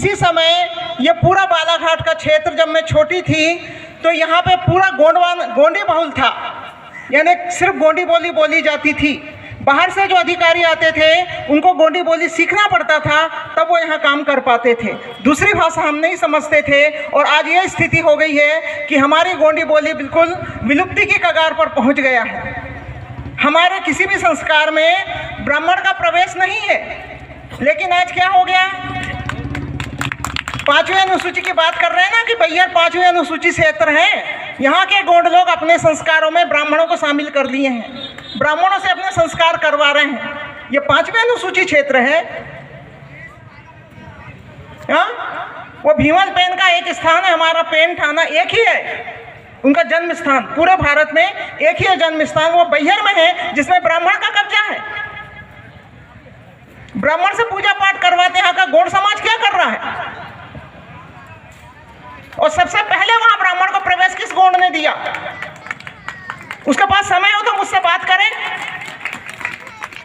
किसी समय ये पूरा बालाघाट का क्षेत्र, जब मैं छोटी थी तो यहाँ पे पूरा गोंडी बहुल था, यानी सिर्फ गोंडी बोली बोली जाती थी। बाहर से जो अधिकारी आते थे उनको गोंडी बोली सीखना पड़ता था, तब वो यहाँ काम कर पाते थे। दूसरी भाषा हम नहीं समझते थे और आज ये स्थिति हो गई है कि हमारी गोंडी बोली बिल्कुल विलुप्ति की कगार पर पहुँच गया है। हमारे किसी भी संस्कार में ब्राह्मण का प्रवेश नहीं है, लेकिन आज क्या हो गया, 5वीं अनुसूची की बात कर रहे हैं ना कि भैया 5वीं अनुसूची क्षेत्र है, यहाँ के गोंड लोग अपने संस्कारों में ब्राह्मणों को शामिल कर लिए हैं, ब्राह्मणों से अपने संस्कार करवा रहे हैं। ये 5वीं अनुसूची क्षेत्र है। वो भीमल पेन का एक स्थान है, हमारा पेन थाना एक ही है, उनका जन्म स्थान पूरे भारत में एक ही है जन्म स्थान, वो बैहर में है, जिसमें ब्राह्मण का कब्जा है। ब्राह्मण से पूजा पाठ करवाते हैं, यहाँ का गौड़ समाज क्या कर रहा है? और सबसे पहले वहां ब्राह्मण को प्रवेश किस गौड़ ने दिया? उसके पास समय हो तो मुझसे बात करें।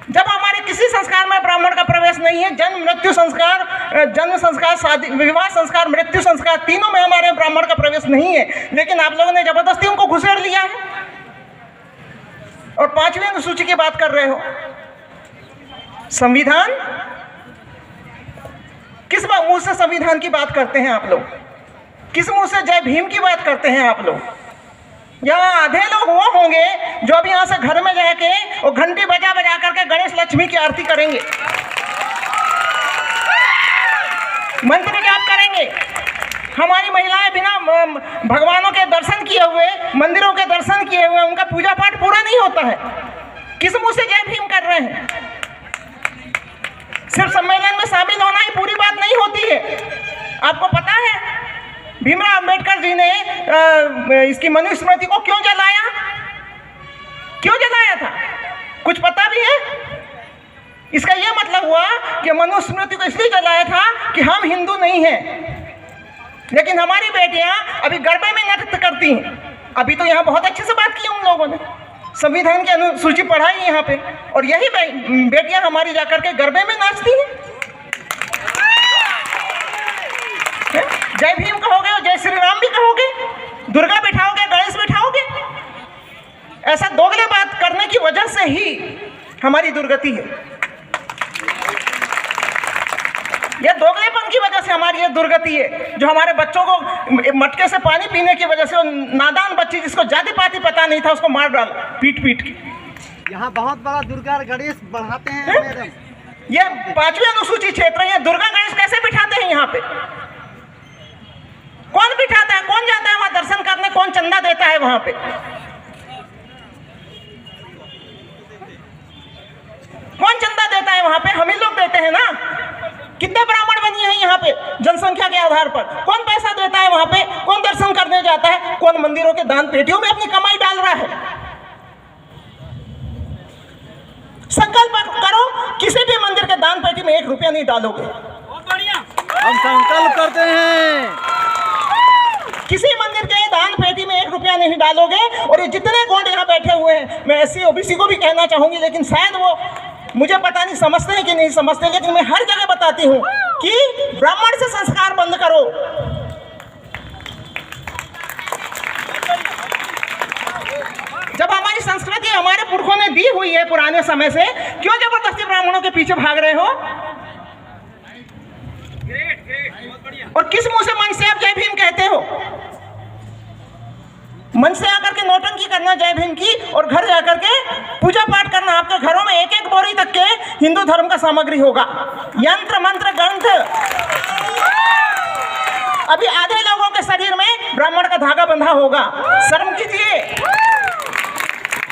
जब हमारे किसी संस्कार में ब्राह्मण का प्रवेश नहीं है, जन्म मृत्यु संस्कार, जन्म संस्कार, शादी, विवाह संस्कार, मृत्यु संस्कार, तीनों में हमारे ब्राह्मण का प्रवेश नहीं है, लेकिन आप लोगों ने जबरदस्ती उनको घुसेड़ लिया है और 5वीं अनुसूची की बात कर रहे हो। संविधान, किस मुंह से संविधान की बात करते हैं आप लोग? किस मुंह से जय भीम की बात करते हैं आप लोग? यहाँ आधे लोग वो होंगे जो अभी यहाँ से घर में जाके और घंटी बजा बजा करके गणेश लक्ष्मी की आरती करेंगे, मंत्र जाप करेंगे। हमारी महिलाएं बिना भगवानों के दर्शन किए हुए, मंदिरों के दर्शन किए हुए, उनका पूजा पाठ पूरा नहीं होता है। किस मुंह से जय भीम कर रहे हैं? सिर्फ सम्मेलन में शामिल होना ही पूरी बात नहीं होती है। आपको पता है भीमराव अंबेडकर जी ने इसकी मनुस्मृति को क्यों जलाया? क्यों जलाया था? कुछ पता भी है? इसका यह मतलब हुआ कि मनुस्मृति को इसलिए जलाया था कि हम हिंदू नहीं हैं, लेकिन हमारी बेटियां अभी गरबे में नृत्य करती हैं। अभी तो यहाँ बहुत अच्छे से बात की उन लोगों ने, संविधान की अनुसूची पढ़ाई यहाँ पे, और यही बेटियां हमारी जाकर के गरबे में नाचती हैं। जय भीम कहोगे और जय श्री राम भी कहोगे, दुर्गा बिठाओगे, गणेश बिठाओगे। ऐसा दोगले बात करने की वजह से ही हमारी दुर्गति है। यह दोगलेपन की वजह से हमारी ये दुर्गति है, जो हमारे बच्चों को मटके से पानी पीने की वजह से, नादान बच्ची जिसको जाति पाति पता नहीं था उसको मार डाला पीट पीट के। यहाँ बहुत बड़ा दुर्गा और गणेश बढ़ाते हैं मैडम। ये 5वीं अनुसूची क्षेत्र है, दुर्गा गणेश कैसे बिठाते हैं यहाँ पे? कौन बिठाता है? कौन जाता है वहां दर्शन करने? कौन चंदा देता है वहां पे? कौन चंदा देता है वहां पे? हम ही लोग देते हैं ना। कितने ब्राह्मण बनिए हैं यहाँ पे जनसंख्या के आधार पर? कौन पैसा देता है वहां पे? कौन दर्शन करने जाता है? कौन मंदिरों के दान पेटियों में अपनी कमाई डाल रहा है? संकल्प करो, किसी भी मंदिर के दान पेटी में 1 रुपया नहीं डालोगे। बहुत बढ़िया, हम संकल्प करते हैं। किसी मंदिर के दान पेटी में 1 रुपया नहीं डालोगे। और ये जितने गोंड यहाँ बैठे हुए हैं, मैं SC OBC को भी कहना चाहूंगी, लेकिन शायद वो मुझे पता नहीं समझते हैं कि नहीं समझते, लेकिन मैं हर जगह बताती हूँ कि ब्राह्मण से संस्कार बंद करो। जब हमारी संस्कृति हमारे पुरखों ने दी हुई है पुराने समय से, क्यों जबरदस्ती ब्राह्मणों के पीछे भाग रहे हो? और किस मुंह से मन से आप जय भीम कहते हो? मन से आकर के नौटंकी करना जय भीम की, और घर जाकर के पूजा पाठ करना। आपके घरों में 1-1 बोरी तक के हिंदू धर्म का सामग्री होगा, यंत्र मंत्र ग्रंथ। अभी आधे लोगों के शरीर में ब्राह्मण का धागा बंधा होगा। शर्म कीजिए।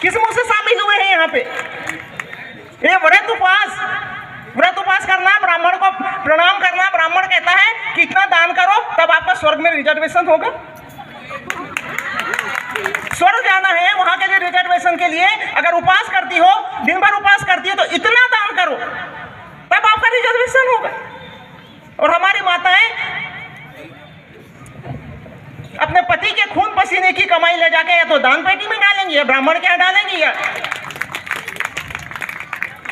किस मुंह से शामिल हुए हैं यहाँ पे? ये व्रत उपास करना, ब्राह्मण को प्रणाम करना। ब्राह्मण कहता है कि इतना दान करो तब आपका स्वर्ग में रिजर्वेशन होगा। स्वर्ग जाना है, वहां के लिए रिजर्वेशन के लिए अगर उपास करती हो, दिन भर उपास करती हो, तो इतना दान करो तब आपका रिजर्वेशन होगा। और हमारी माताएं अपने पति के खून पसीने की कमाई ले जाके या तो दान पेटी में डालेंगी या ब्राह्मण के यहाँ डालेंगी। या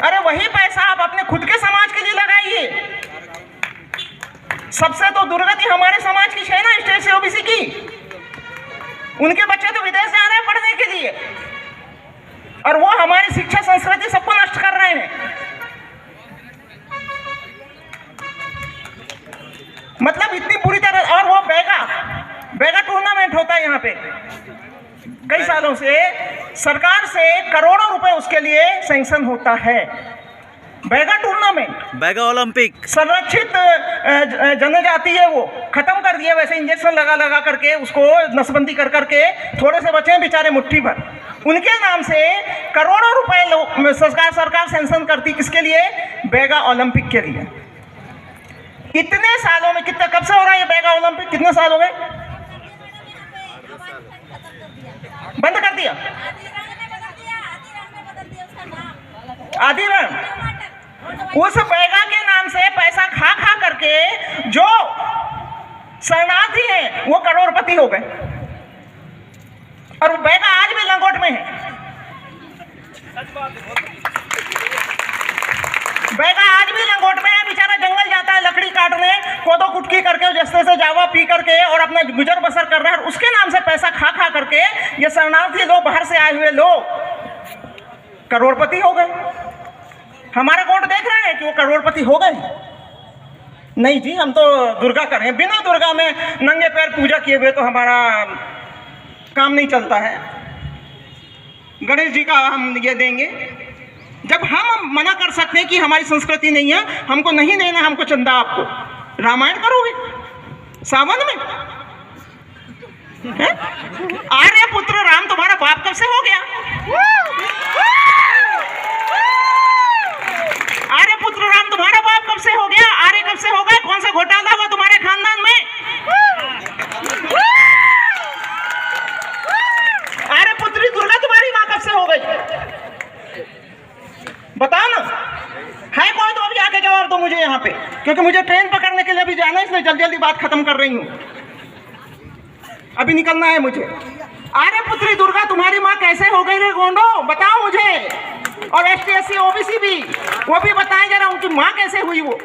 अरे वही पैसा आप अपने खुद के समाज के लिए लगाइए। सबसे तो दुर्गति हमारे समाज की है ना, स्टेट से ओबीसी की। उनके बच्चे तो विदेश जा रहे हैं पढ़ने के लिए, और वो हमारी शिक्षा संस्कृति सबको नष्ट कर रहे हैं। मतलब इतनी बुरी तरह। और वो बैगा टूर्नामेंट होता है यहाँ पे कई सालों से, सरकार से करोड़ों रुपए उसके लिए सैंक्शन होता है। बैगा टूर्नामेंट, बैगा ओलंपिक, संरक्षित जनजाति है, वो खत्म कर दिया। वैसे इंजेक्शन लगा लगा करके उसको नसबंदी कर करके थोड़े से बचे हैं बेचारे मुट्ठी भर। उनके नाम से करोड़ों रुपए सरकार सैंक्शन करती, किसके लिए? बैगा ओलंपिक के लिए। इतने सालों में, कितना, कब से हो रहा है ये बैगा ओलंपिक? कितने साल हो गए? बंद कर दिया। आदि रण, उस बैगा के नाम से पैसा खा खा करके जो शरणार्थी हैं वो करोड़पति हो गए, और वो बैगा आज भी लंगोट में है। बैगा आज भी लंगोट में है, बेचारा जंगल जाता है लकड़ी काटने, कोदो कुटकी करके, जस्ते से जावा पी करके, और अपना गुजर बसर कर रहा है। उसके नाम से पैसा खा खा करके ये शरणार्थी लोग, बाहर से आए हुए लोग करोड़पति हो गए। हमारा कोर्ट देख रहे हैं कि वो करोड़पति हो गए। नहीं जी, हम तो दुर्गा करें, बिना दुर्गा में नंगे पैर पूजा किए हुए तो हमारा काम नहीं चलता है। गणेश जी का हम ये देंगे। जब हम मना कर सकते हैं कि हमारी संस्कृति नहीं है, हमको नहीं देना, हमको चंदा, आपको रामायण करोगे सावन में? आर्य पुत्र राम तुम्हारा बाप कब से हो गया? आर्य पुत्र राम तुम्हारा बाप कब से हो गया? आर्य कब से हो गए? कौन सा घोटाला हुआ तुम्हारे खानदान में? आर्य पुत्री दुर्गा तुम्हारी माँ कब से हो गई? बताओ ना, है कोई तो अभी आके जवाब दो मुझे यहाँ पे, क्योंकि मुझे ट्रेन पकड़ने के लिए भी जाना है, इसलिए जल्दी जल्दी बात खत्म कर रही हूँ, अभी निकलना है मुझे। आर्य पुत्री दुर्गा तुम्हारी माँ कैसे हो गई रे गोंडो? बताओ मुझे। और ST SC OBC भी, वो भी बताएं जरा, उनकी माँ कैसे हुई वो?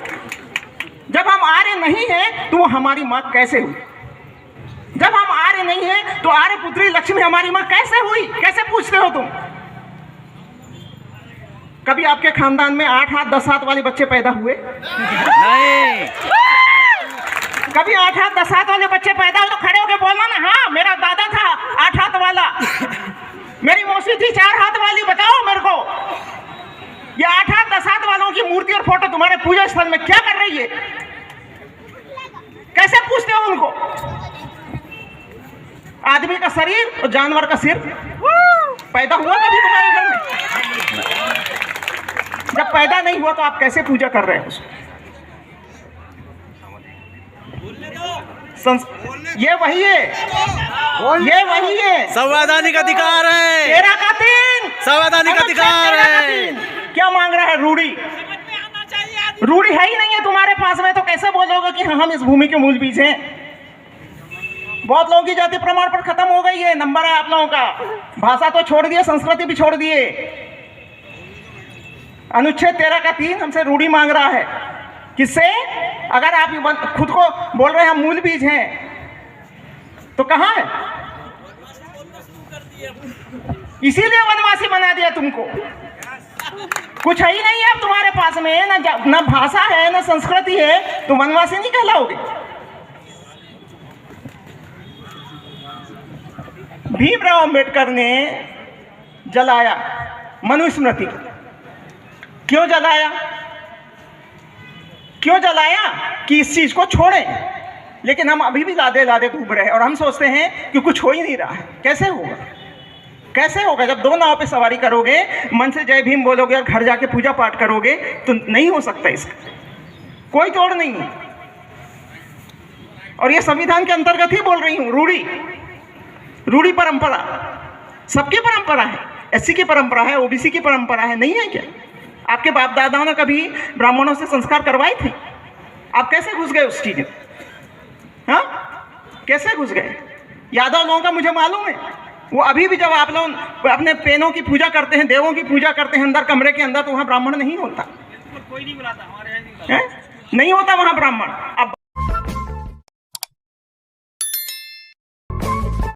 जब हम आर्य नहीं है तो वो हमारी माँ कैसे हुई? जब हम आर्य नहीं है तो आर्य पुत्री लक्ष्मी हमारी माँ कैसे हुई? कैसे पूछते हो तुम? कभी आपके खानदान में 8 हाथ 10 हाथ वाले बच्चे पैदा हुए? नहीं। कभी 8 हाथ 10 हाथ वाले बच्चे पैदा हो तो खड़े होके बोलना ना, हाँ मेरा दादा था 8 हाथ वाला, मेरी मौसी थी 4 हाथ वाली। बताओ मेरे को, ये 8 हाथ 10 हाथ वालों की मूर्ति और फोटो तुम्हारे पूजा स्थल में क्या कर रही है? कैसे पूछते हो उनको? आदमी का शरीर और जानवर का सिर पैदा हुआ कभी तुम्हारे घर में? जब पैदा नहीं हुआ तो आप कैसे पूजा कर रहे हैं उसको? ये वही है, ये वही है, संवैधानिक अधिकार है, 13 का 3 संवैधानिक अधिकार है। क्या मांग रहा है? रूढ़ी। रूढ़ी है ही नहीं है तुम्हारे पास में, तो कैसे बोलोगे कि हम इस भूमि के मूल बीज हैं? बहुत लोगों की जाति प्रमाण पत्र खत्म हो गई है, नंबर है आप लोगों का, भाषा तो छोड़ दिए, संस्कृति भी छोड़ दिए। अनुच्छेद 13 का 3 हमसे रूढ़ी मांग रहा है। किससे? अगर आप खुद को बोल रहे हैं हम मूल बीज हैं, तो कहाँ है? इसीलिए वनवासी बना दिया तुमको। कुछ है ही नहीं है अब तुम्हारे पास में, ना भाषा है ना संस्कृति है, तो वनवासी नहीं कहलाओगे। भीमराव अंबेडकर ने जलाया मनुस्मृति। क्यों जलाया? क्यों जलाया? कि इस चीज को छोड़ें। लेकिन हम अभी भी लादे लादे डूब रहे हैं, और हम सोचते हैं कि कुछ हो ही नहीं रहा है। कैसे होगा? कैसे होगा? जब 2 नाव पे सवारी करोगे, मन से जय भीम बोलोगे और घर जाके पूजा पाठ करोगे, तो नहीं हो सकता इसका कोई तोड़ नहीं है। और ये संविधान के अंतर्गत ही बोल रही हूँ। रूढ़ी परंपरा सबकी परंपरा है, SC की परंपरा है, OBC की परंपरा है, नहीं है क्या? आपके बाप दादाओं ने कभी ब्राह्मणों से संस्कार करवाए थे? आप कैसे घुस गए उस चीज में? हाँ, कैसे घुस गए? यादव लोगों का मुझे मालूम है, वो अभी भी जब आप लोग अपने पेनों की पूजा करते हैं, देवों की पूजा करते हैं अंदर कमरे के अंदर, तो वहाँ ब्राह्मण नहीं होता, कोई नहीं बुलाता, हमारे नहीं होता वहाँ ब्राह्मण। अब